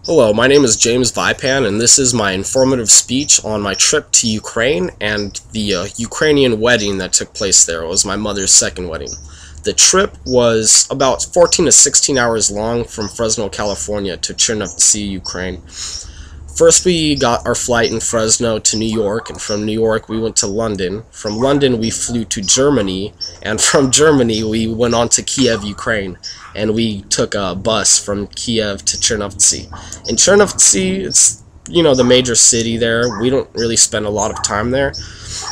Hello, my name is James Vipan, and this is my informative speech on my trip to Ukraine and the Ukrainian wedding that took place there. It was my mother's second wedding. The trip was about 14 to 16 hours long from Fresno, California to Chernovtsi, Ukraine. First, we got our flight in Fresno to New York, and from New York we went to London. From London we flew to Germany, and from Germany we went on to Kiev, Ukraine, and we took a bus from Kiev to Chernovtsi. In Chernovtsi, it's, the major city there. We don't really spend a lot of time there.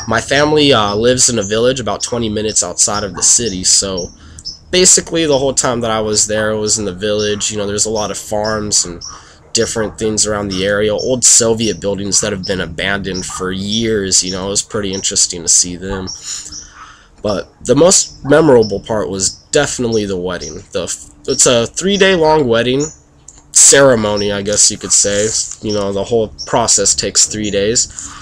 My family lives in a village about 20 minutes outside of the city, so basically the whole time that I was there, I was in the village. There's a lot of farms and different things around the area, old Soviet buildings that have been abandoned for years. It was pretty interesting to see them. But the most memorable part was definitely the wedding. It's a 3-day long wedding ceremony, I guess you could say. The whole process takes 3 days.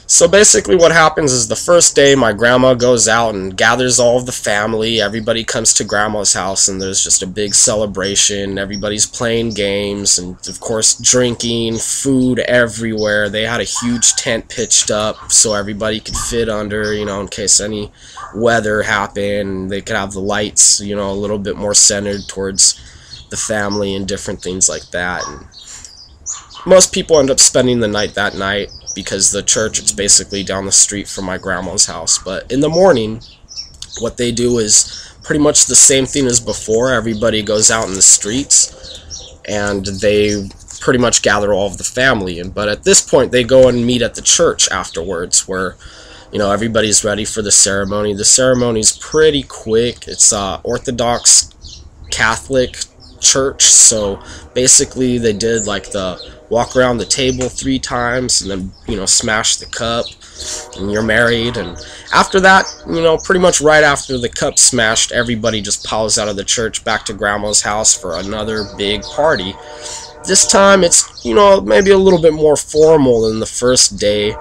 So basically what happens is the first day my grandma goes out and gathers all of the family. Everybody comes to grandma's house and there's just a big celebration. Everybody's playing games and of course drinking, food everywhere. They had a huge tent pitched up so everybody could fit under, in case any weather happened. They could have the lights, a little bit more centered towards the family and different things like that. And most people end up spending the night that night because the church, it's basically down the street from my grandma's house. But in the morning, what they do is pretty much the same thing as before. Everybody goes out in the streets and they pretty much gather all of the family. But at this point, they go and meet at the church afterwards where, everybody's ready for the ceremony. The ceremony's pretty quick. It's Orthodox Catholic church, so basically they did like the walk around the table 3 times and then smash the cup and you're married. And after that, pretty much right after the cup smashed, everybody just piles out of the church back to grandma's house for another big party. This time it's maybe a little bit more formal than the first day,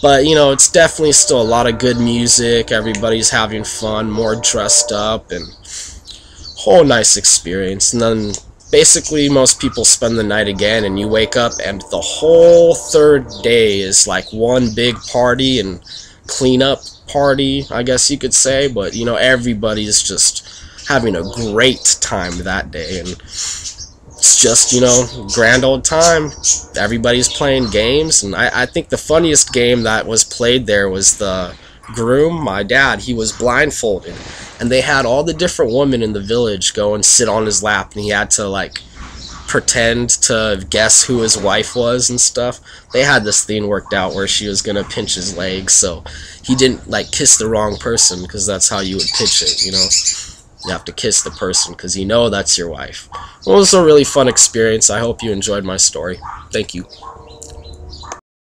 but it's definitely still a lot of good music. Everybody's having fun, more dressed up, and whole nice experience. And then basically most people spend the night again and you wake up and the whole third day is like one big party and cleanup party, I guess you could say. But everybody's just having a great time that day, and it's just grand old time. Everybody's playing games, and I think the funniest game that was played there was the groom, my dad. He was blindfolded and they had all the different women in the village go and sit on his lap, and he had to pretend to guess who his wife was and stuff. They had this thing worked out where she was gonna pinch his leg, so he didn't kiss the wrong person, because that's how you would pitch it. You have to kiss the person because that's your wife. Well, it was a really fun experience. I hope you enjoyed my story. Thank you.